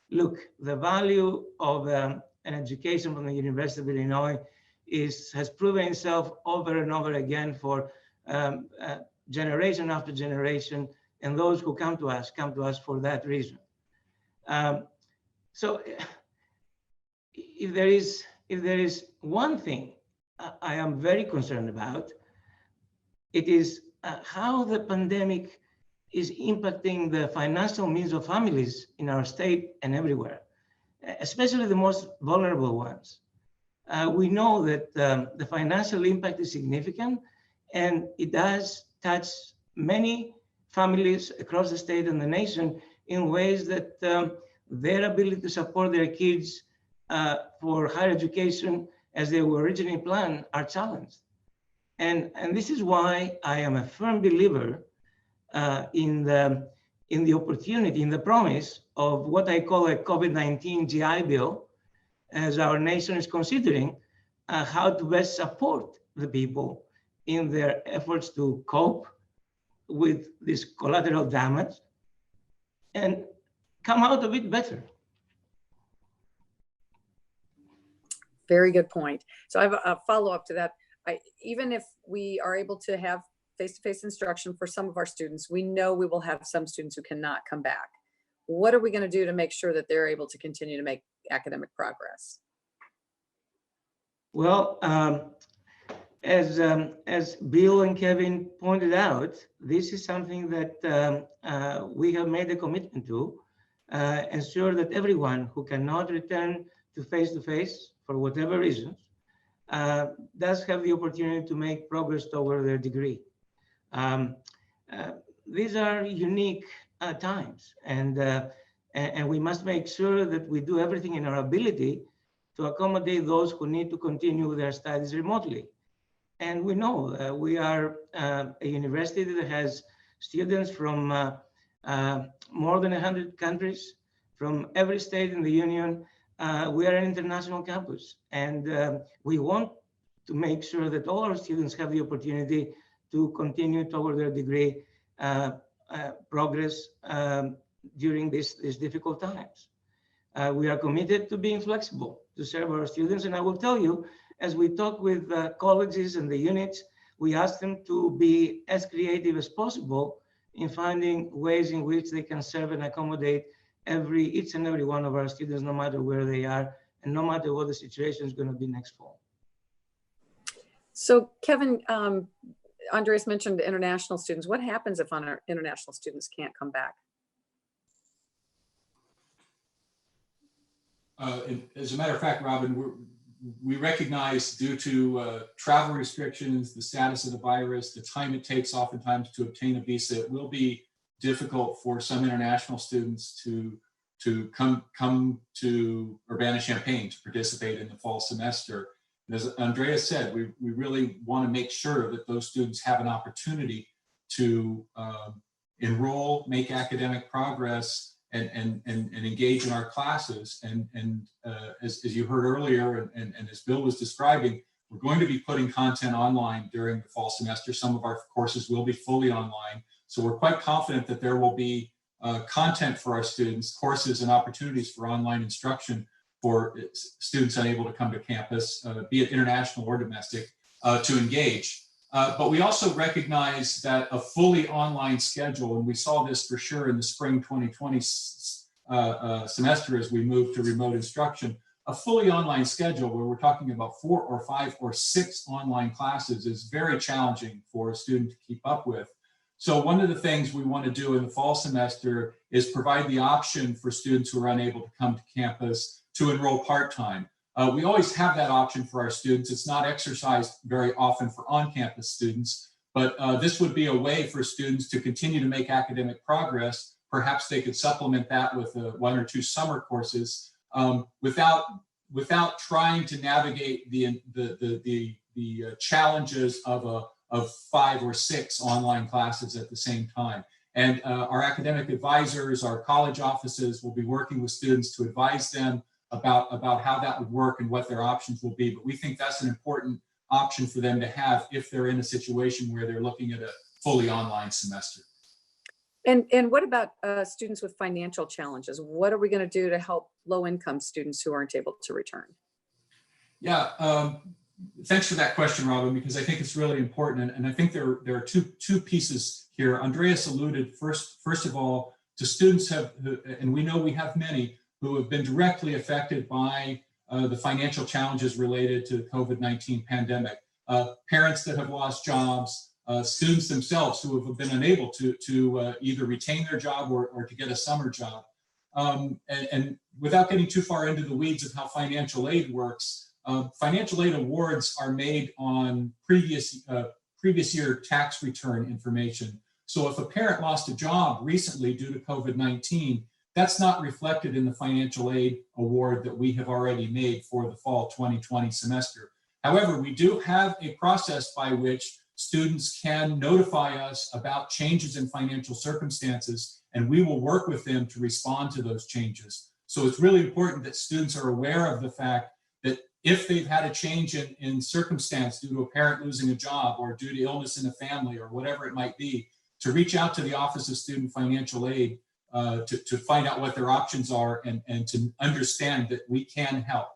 look, the value of an education from the University of Illinois has proven itself over and over again for generation after generation, and those who come to us for that reason. So if there is one thing I am very concerned about, it is how the pandemic is impacting the financial means of families in our state and everywhere, especially the most vulnerable ones. We know that the financial impact is significant, and it does touch many families across the state and the nation in ways that their ability to support their kids for higher education as they were originally planned are challenged. And this is why I am a firm believer in the opportunity, in the promise of what I call a COVID-19 GI Bill, as our nation is considering how to best support the people in their efforts to cope with this collateral damage and come out of it better. Very good point. So I have a follow-up to that. Even if we are able to have face-to-face instruction for some of our students, we know we will have some students who cannot come back. What are we going to do to make sure that they're able to continue to make academic progress? Well, as Bill and Kevin pointed out, this is something that we have made a commitment to ensure that everyone who cannot return to face-to-face for whatever reasons does have the opportunity to make progress toward their degree. These are unique times, and we must make sure that we do everything in our ability to accommodate those who need to continue their studies remotely. And we know we are a university that has students from more than 100 countries, from every state in the union. We are an international campus, and we want to make sure that all our students have the opportunity to continue toward their degree progress during these difficult times. We are committed to being flexible to serve our students, and I will tell you, as we talk with colleges and the units, we ask them to be as creative as possible in finding ways in which they can serve and accommodate each and every one of our students, no matter where they are and no matter what the situation is going to be next fall. So Kevin, Andres mentioned international students. What happens if our international students can't come back? As a matter of fact, Robin, we recognize due to travel restrictions, the status of the virus, the time it takes oftentimes to obtain a visa, it will be difficult for some international students to come to Urbana-Champaign to participate in the fall semester. And as Andrea said, we really want to make sure that those students have an opportunity to enroll, make academic progress, and engage in our classes. And as you heard earlier, and as Bill was describing, we're going to be putting content online during the fall semester. Some of our courses will be fully online. So we're quite confident that there will be content for our students, courses and opportunities for online instruction for students unable to come to campus, be it international or domestic, to engage. But we also recognize that a fully online schedule, and we saw this for sure in the spring 2020 semester as we moved to remote instruction, a fully online schedule where we're talking about 4 or 5 or 6 online classes is very challenging for a student to keep up with. So one of the things we want to do in the fall semester is provide the option for students who are unable to come to campus to enroll part-time. We always have that option for our students. It's not exercised very often for on-campus students, but this would be a way for students to continue to make academic progress. Perhaps they could supplement that with 1 or 2 summer courses without trying to navigate the challenges of 5 or 6 online classes at the same time. And our academic advisors, our college offices will be working with students to advise them about how that would work and what their options will be. But we think that's an important option for them to have if they're in a situation where they're looking at a fully online semester. And what about students with financial challenges? What are we going to do to help low-income students who aren't able to return? Yeah, thanks for that question, Robin, because I think it's really important. And I think there are two pieces here. Andreas alluded first of all to students and we know we have many who have been directly affected by the financial challenges related to the COVID-19 pandemic. Parents that have lost jobs, students themselves who have been unable to either retain their job or to get a summer job. And without getting too far into the weeds of how financial aid works, financial aid awards are made on previous year tax return information. So if a parent lost a job recently due to COVID-19, that's not reflected in the financial aid award that we have already made for the fall 2020 semester. However, we do have a process by which students can notify us about changes in financial circumstances, and we will work with them to respond to those changes. So it's really important that students are aware of the fact that if they've had a change in circumstance due to a parent losing a job or due to illness in a family or whatever it might be, to reach out to the Office of Student Financial Aid to find out what their options are and to understand that we can help.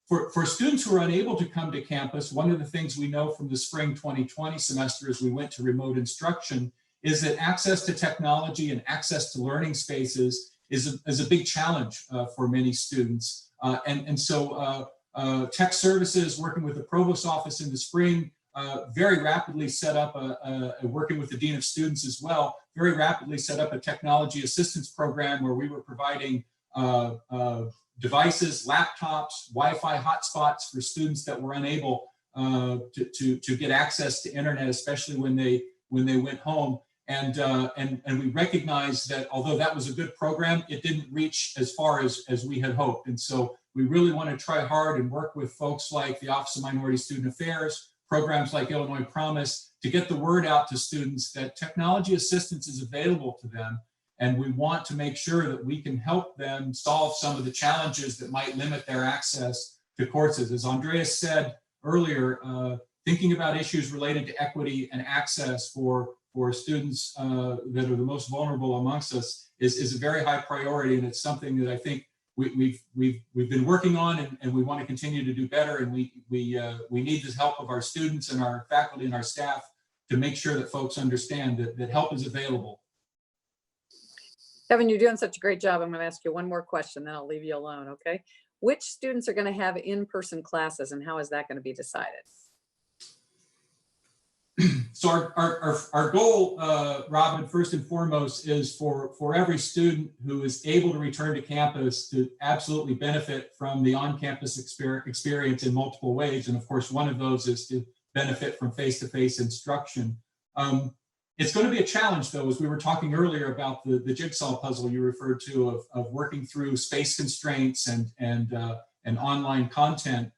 For students who are unable to come to campus, one of the things we know from the spring 2020 semester as we went to remote instruction is that access to technology and access to learning spaces is a big challenge for many students. So tech services, working with the provost office in the spring, very rapidly set up, working with the dean of students as well, very rapidly set up a technology assistance program where we were providing devices, laptops, Wi-Fi hotspots for students that were unable to get access to internet, especially when they went home. And we recognized that although that was a good program, it didn't reach as far as we had hoped. And so we really want to try hard and work with folks like the Office of Minority Student Affairs, programs like Illinois Promise, to get the word out to students that technology assistance is available to them. And we want to make sure that we can help them solve some of the challenges that might limit their access to courses. As Andreas said earlier, thinking about issues related to equity and access for students that are the most vulnerable amongst us is a very high priority, and it's something that I think we've been working on, and we want to continue to do better. And we need the help of our students and our faculty and our staff to make sure that folks understand that help is available. Kevin, you're doing such a great job. I'm going to ask you one more question, then I'll leave you alone, okay? Which students are going to have in-person classes, and how is that going to be decided? So our goal, Robin, first and foremost, is for every student who is able to return to campus to absolutely benefit from the on-campus experience in multiple ways. And of course, one of those is to benefit from face-to-face instruction. It's going to be a challenge, though, as we were talking earlier about the jigsaw puzzle you referred to of working through space constraints and online content.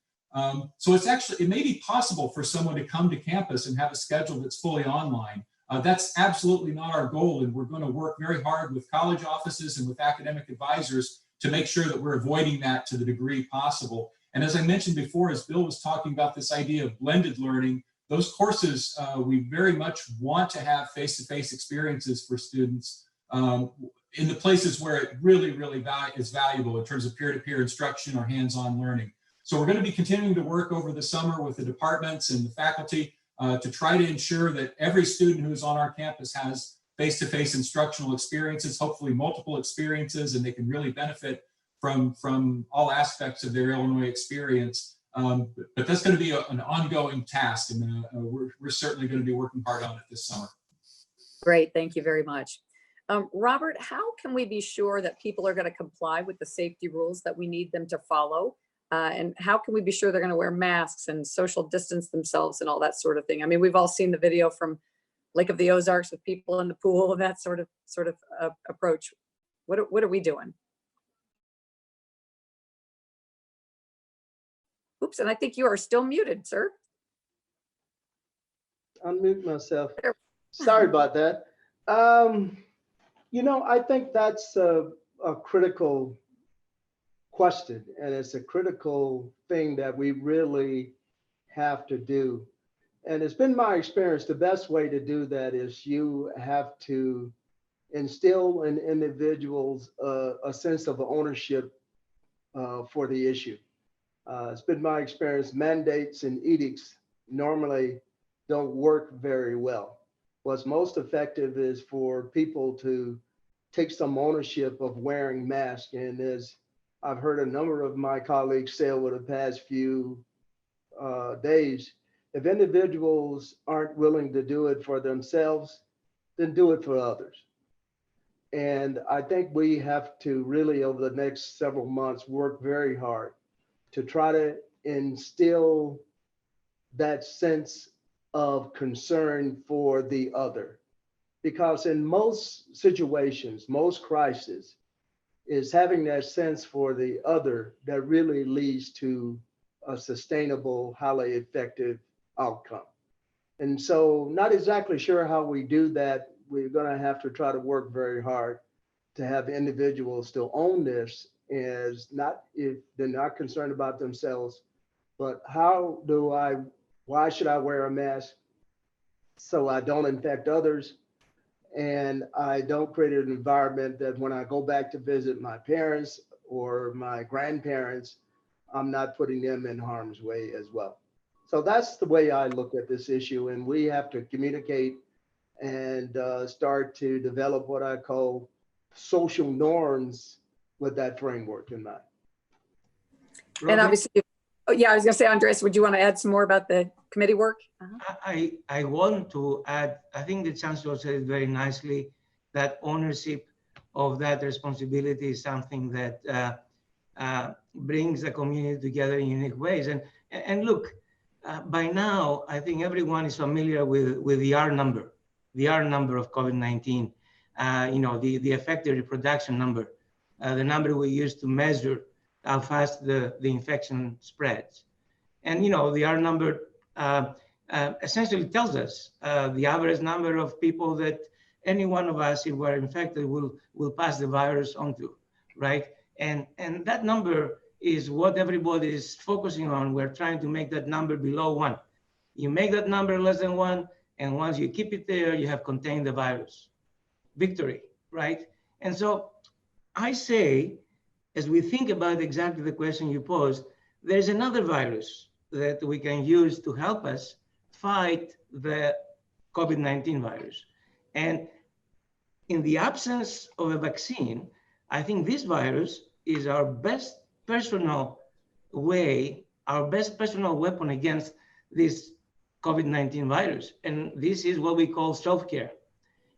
So it may be possible for someone to come to campus and have a schedule that's fully online. That's absolutely not our goal, and we're going to work very hard with college offices and with academic advisors to make sure that we're avoiding that to the degree possible. And as I mentioned before, as Bill was talking about this idea of blended learning, those courses, we very much want to have face-to-face experiences for students in the places where it really is valuable in terms of peer-to-peer instruction or hands-on learning. So we're going to be continuing to work over the summer with the departments and the faculty to try to ensure that every student who's on our campus has face-to-face instructional experiences, hopefully multiple experiences, and they can really benefit from all aspects of their Illinois experience. But that's going to be an ongoing task, and we're certainly going to be working hard on it this summer. Great, thank you very much. Robert, how can we be sure that people are going to comply with the safety rules that we need them to follow? And how can we be sure they're going to wear masks and social distance themselves and all that sort of thing? I mean, we've all seen the video from Lake of the Ozarks with people in the pool and that sort of approach. What are we doing? Oops, and I think you are still muted, sir. Unmute myself. Sorry about that. I think that's a critical question, and it's a critical thing that we really have to do. And it's been my experience, the best way to do that is you have to instill in individuals a sense of ownership for the issue. It's been my experience, mandates and edicts normally don't work very well. What's most effective is for people to take some ownership of wearing masks. And as I've heard a number of my colleagues say over the past few days, if individuals aren't willing to do it for themselves, then do it for others. And I think we have to really, over the next several months, work very hard to try to instill that sense of concern for the other. Because in most situations, most crises, is having that sense for the other that really leads to a sustainable, highly effective outcome. And so not exactly sure how we do that. We're going to have to try to work very hard to have individuals still own this, as not if they're not concerned about themselves, but why should I wear a mask so I don't infect others? And I don't create an environment that when I go back to visit my parents or my grandparents, I'm not putting them in harm's way as well. So that's the way I look at this issue. And we have to communicate and start to develop what I call social norms with that framework in mind. And obviously, yeah, I was going to say, Andres, would you want to add some more about the committee work? I want to add, I think the Chancellor said it very nicely, that ownership of that responsibility is something that brings the community together in unique ways. And look, by now, I think everyone is familiar with the R number of COVID-19, the effective reproduction number, the number we use to measure how fast the infection spreads. And, the R number essentially tells us the average number of people that any one of us, if we're infected, will pass the virus on to, right? And that number is what everybody is focusing on. We're trying to make that number below 1. You make that number less than 1, and once you keep it there, you have contained the virus. Victory, right? And so I say, as we think about exactly the question you posed, there's another virus that we can use to help us fight the COVID-19 virus. And in the absence of a vaccine, I think this virus is our best personal way, our best personal weapon against this COVID-19 virus. And this is what we call self-care.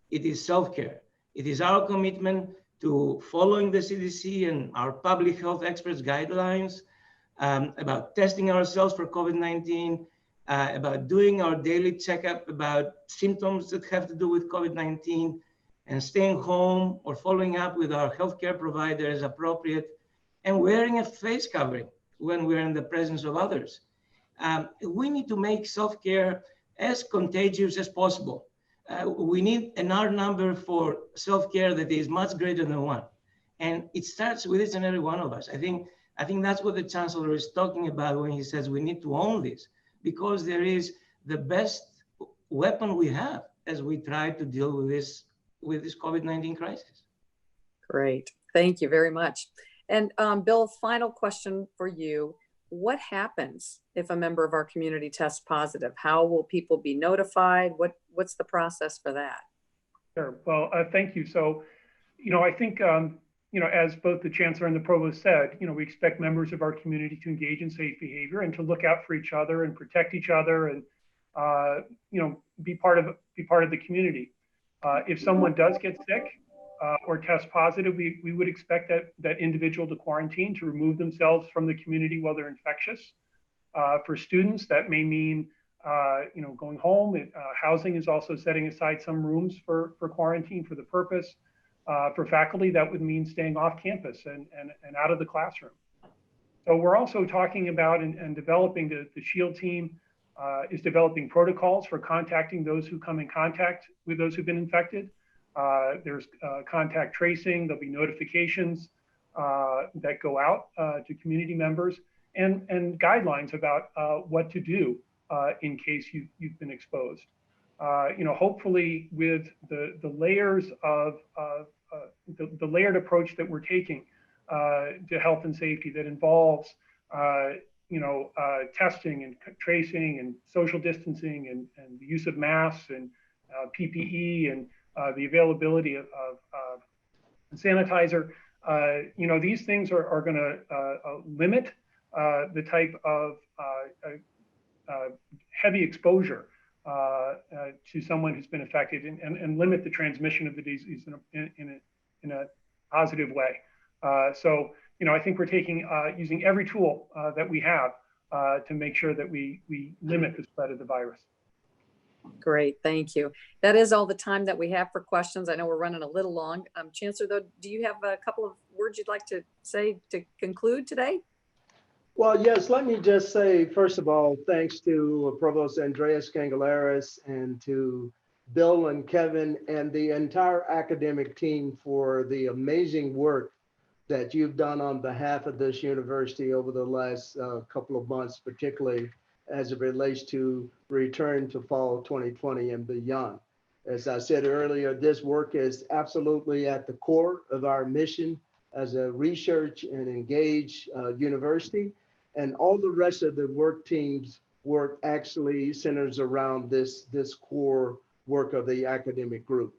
It is self-care. It is our commitment to following the CDC and our public health experts' guidelines about testing ourselves for COVID-19, about doing our daily checkup about symptoms that have to do with COVID-19, and staying home or following up with our healthcare provider as appropriate, and wearing a face covering when we're in the presence of others. We need to make self-care as contagious as possible. We need an R number for self-care that is much greater than 1. And it starts with each and every one of us. I think that's what the Chancellor is talking about when he says we need to own this, because there is the best weapon we have as we try to deal with this COVID-19 crisis. Great, thank you very much. And Bill, final question for you. What happens if a member of our community tests positive? How will people be notified? What's the process for that? Sure. Well, thank you. So, I think as both the Chancellor and the Provost said, we expect members of our community to engage in safe behavior and to look out for each other and protect each other and, be part of the community. If someone does get sick or test positive, we would expect that individual to quarantine, to remove themselves from the community while they're infectious. For students, that may mean, going home. Housing is also setting aside some rooms for quarantine for the purpose. For faculty, that would mean staying off campus and out of the classroom. So we're also talking about and developing, the SHIELD team is developing protocols for contacting those who come in contact with those who've been infected. There's contact tracing, there'll be notifications that go out to community members and guidelines about what to do in case you've been exposed. Hopefully with the layers of the layered approach that we're taking to health and safety that involves testing and tracing and social distancing and the use of masks and PPE and the availability of sanitizer. These things are going to limit the type of heavy exposure to someone who's been affected and limit the transmission of the disease in a positive way. So, I think we're using every tool that we have to make sure that we limit the spread of the virus. Great, thank you. That is all the time that we have for questions. I know we're running a little long. Chancellor, though, do you have a couple of words you'd like to say to conclude today? Well, yes, let me just say, first of all, thanks to Provost Andreas Cangelaris and to Bill and Kevin and the entire academic team for the amazing work that you've done on behalf of this university over the last couple of months, particularly as it relates to return to fall 2020 and beyond. As I said earlier, this work is absolutely at the core of our mission as a research and engaged university. And all the rest of the work team's work actually centers around this core work of the academic group.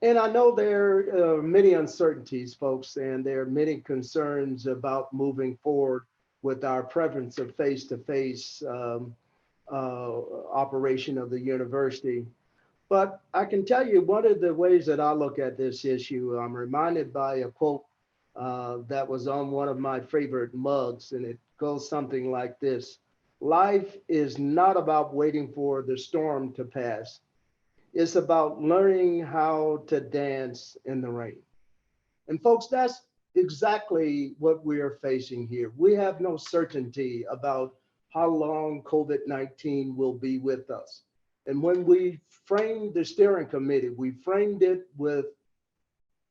And I know there are many uncertainties, folks, and there are many concerns about moving forward with our preference of face-to-face operation of the university. But I can tell you one of the ways that I look at this issue, I'm reminded by a quote that was on one of my favorite mugs, and it goes something like this: life is not about waiting for the storm to pass. It's about learning how to dance in the rain. And folks, that's exactly what we are facing here. We have no certainty about how long COVID-19 will be with us. And when we framed the steering committee, we framed it with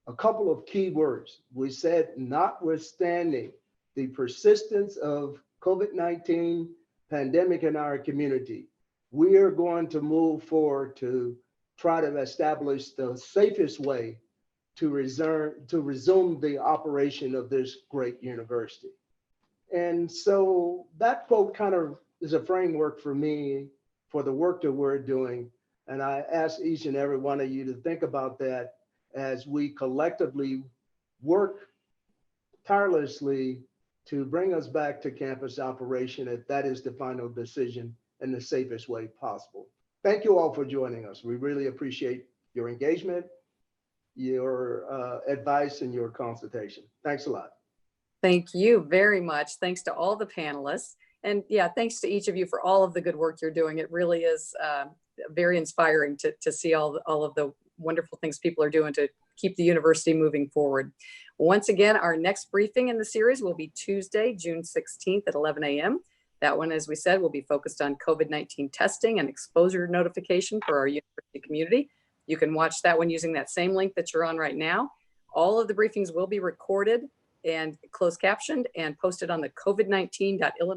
a couple of key words. We said, notwithstanding the persistence of COVID-19 pandemic in our community, we are going to move forward to try to establish the safest way to resume the operation of this great university. And so that quote kind of is a framework for me for the work that we're doing. And I ask each and every one of you to think about that as we collectively work tirelessly to bring us back to campus operation, if that is the final decision in the safest way possible. Thank you all for joining us. We really appreciate your engagement, your advice, and your consultation. Thanks a lot. Thank you very much. Thanks to all the panelists. And yeah, thanks to each of you for all of the good work you're doing. It really is very inspiring to see all of the wonderful things people are doing to keep the university moving forward. Once again, our next briefing in the series will be Tuesday, June 16th at 11 a.m. That one, as we said, will be focused on COVID-19 testing and exposure notification for our university community. You can watch that one using that same link that you're on right now. All of the briefings will be recorded and closed captioned and posted on the COVID-19.illinois